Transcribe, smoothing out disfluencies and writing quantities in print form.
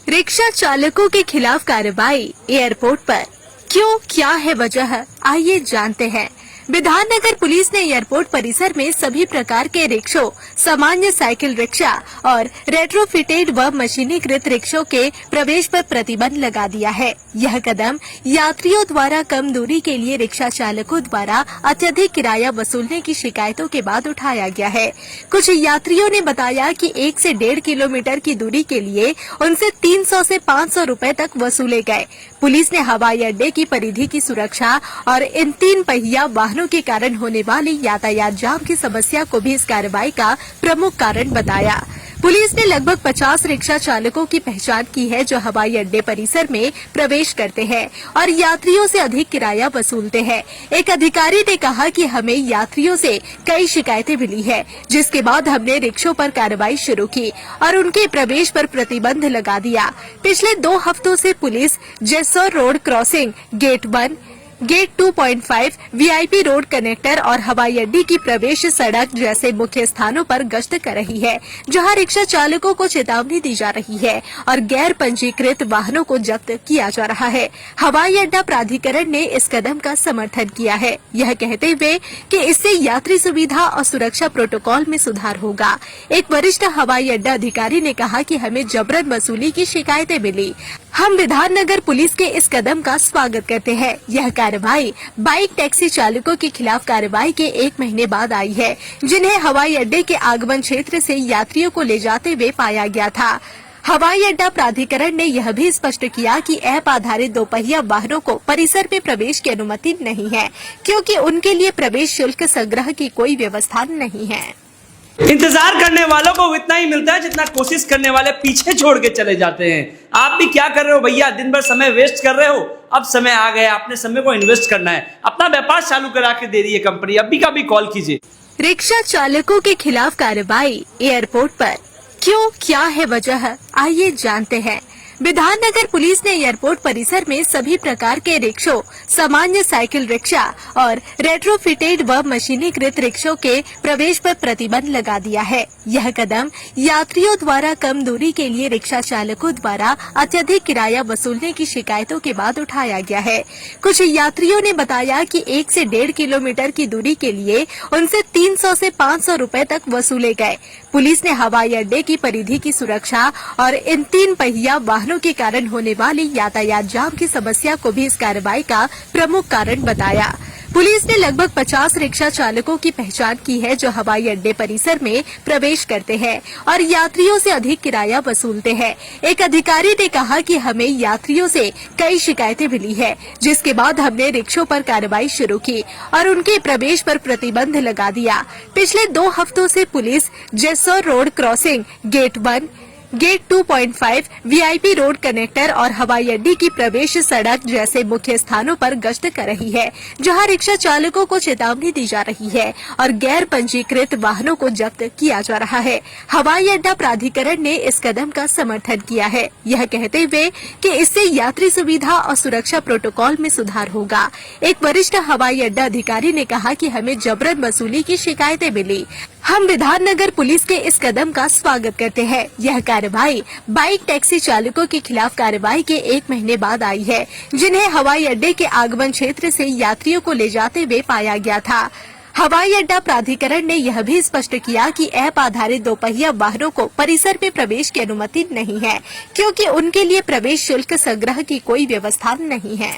Rickshaw चालकों के खिलाफ कार्रवाई एयरपोर्ट पर क्यों, क्या है वजह, आइए जानते हैं। विधाननगर पुलिस ने एयरपोर्ट परिसर में सभी प्रकार के रिक्शों, सामान्य साइकिल रिक्शा और रेट्रोफिटेड व मशीनीकृत रिक्शों के प्रवेश पर प्रतिबंध लगा दिया है। यह कदम यात्रियों द्वारा कम दूरी के लिए रिक्शा चालकों द्वारा अत्यधिक किराया वसूलने की शिकायतों के बाद उठाया गया है। कुछ यात्रियों ने बताया कि 1 से 1.5 किलोमीटर की दूरी के लिए उनसे 300 से 500 रुपए तक वसूले गए। पुलिस ने हवाई अड्डे की परिधि की सुरक्षा और इन 3 पहिया वाहनों के कारण होने वाली यातायात जाम की समस्या को भी इस कार्रवाई का प्रमुख कारण बताया। पुलिस ने लगभग 50 रिक्शा चालकों की पहचान की है जो हवाई अड्डे परिसर में प्रवेश करते हैं और यात्रियों से अधिक किराया वसूलते हैं। एक अधिकारी ने कहा कि हमें यात्रियों से कई शिकायतें मिली है, जिसके बाद हमने रिक्शों पर कार्रवाई शुरू की और उनके प्रवेश पर प्रतिबंध लगा दिया। पिछले 2 हफ्तों से police Jessore road crossing, gate 1, gate 2.5, VIP road connector और हवाई अड्डे की प्रवेश सड़क जैसे मुख्य स्थानों पर गश्त कर रही है, जहां रिक्शा चालकों को चेतावनी दी जा रही है और गैर पंजीकृत वाहनों को जब्त किया जा रहा है। हवाई अड्डा प्राधिकरण ने इस कदम का समर्थन किया है, यह कहते हुए कि इससे यात्री सुविधा और सुरक्षा प्रोटोकॉल में सुधार होगा। एक वरिष्ठ हवाई अड्डा अधिकारी ने कहा कि हमें जबरन वसूली की शिकायतें मिली। हम विधाननगर पुलिस के इस कदम का स्वागत करते हैं। यह कार्रवाई बाइक टैक्सी चालकों के खिलाफ कार्रवाई के 1 महीने बाद आई है, जिन्हें हवाई अड्डे के आगमन क्षेत्र से यात्रियों को ले जाते हुए पाया गया था। हवाई अड्डा प्राधिकरण ने यह भी स्पष्ट किया कि ऐप आधारित 2 पहिया वाहनों को परिसर में प्रवेश की अनुमति नहीं है, क्योंकि उनके लिए प्रवेश शुल्क संग्रह की कोई व्यवस्था नहीं है। इंतजार करने वालों को इतना ही मिलता है जितना कोशिश करने वाले पीछे छोड़ के चले जाते हैं। आप भी क्या कर रहे हो भैया? दिन भर समय वेस्ट कर रहे हो। अब समय आ गया, अपने समय को इन्वेस्ट करना है। अपना व्यापार चालू करा के दे रही है कंपनी। अभी का भी कॉल कीजिए। रिक्शा चालकों के खिलाफ कार्रवाई एयरपोर्ट पर क्यों, क्या है वजह, आइए जानते हैं। विधाननगर पुलिस ने एयरपोर्ट परिसर में सभी प्रकार के रिक्शों, सामान्य साइकिल रिक्शा और रेट्रोफिटेड व मशीनीकृत रिक्शों के प्रवेश पर प्रतिबंध लगा दिया है। यह कदम यात्रियों द्वारा कम दूरी के लिए रिक्शा चालकों द्वारा अत्यधिक किराया वसूलने की शिकायतों के बाद उठाया गया है। कुछ यात्रियों ने बताया कि 1 से 1.5 किलोमीटर की दूरी के लिए उनसे 300 से 500 रुपए तक वसूले गए। पुलिस ने हवाई अड्डे की परिधि की सुरक्षा और इन 3 पहिया वाहनों के कारण होने वाली यातायात जाम की समस्या को भी इस कार्रवाई का प्रमुख कारण बताया। पुलिस ने लगभग 50 रिक्शा चालकों की पहचान की है जो हवाई अड्डे परिसर में प्रवेश करते हैं और यात्रियों से अधिक किराया वसूलते हैं। एक अधिकारी ने कहा कि हमें यात्रियों से कई शिकायतें मिली है, जिसके बाद हमने रिक्शों पर कार्रवाई शुरू की और उनके प्रवेश पर प्रतिबंध लगा दिया। पिछले 2 हफ्तों से police Jessore road crossing, gate 1, gate 2.5, VIP road connector और हवाई अड्डे की प्रवेश सड़क जैसे मुख्य स्थानों पर गश्त कर रही है, जहां रिक्शा चालकों को चेतावनी दी जा रही है और गैर पंजीकृत वाहनों को जब्त किया जा रहा है। हवाई अड्डा प्राधिकरण ने इस कदम का समर्थन किया है, यह कहते हुए कि इससे यात्री सुविधा और सुरक्षा प्रोटोकॉल में सुधार होगा। एक वरिष्ठ हवाई अड्डा अधिकारी ने कहा कि हमें जबरन वसूली की शिकायतें मिली। हम विधाननगर पुलिस के इस कदम का स्वागत करते हैं। यह कार्रवाई बाइक टैक्सी चालकों के खिलाफ कार्रवाई के 1 महीने बाद आई है, जिन्हें हवाई अड्डे के आगमन क्षेत्र से यात्रियों को ले जाते हुए पाया गया था। हवाई अड्डा प्राधिकरण ने यह भी स्पष्ट किया कि ऐप आधारित 2 पहिया वाहनों को परिसर में प्रवेश की अनुमति नहीं है, क्योंकि उनके लिए प्रवेश शुल्क संग्रह की कोई व्यवस्था नहीं है।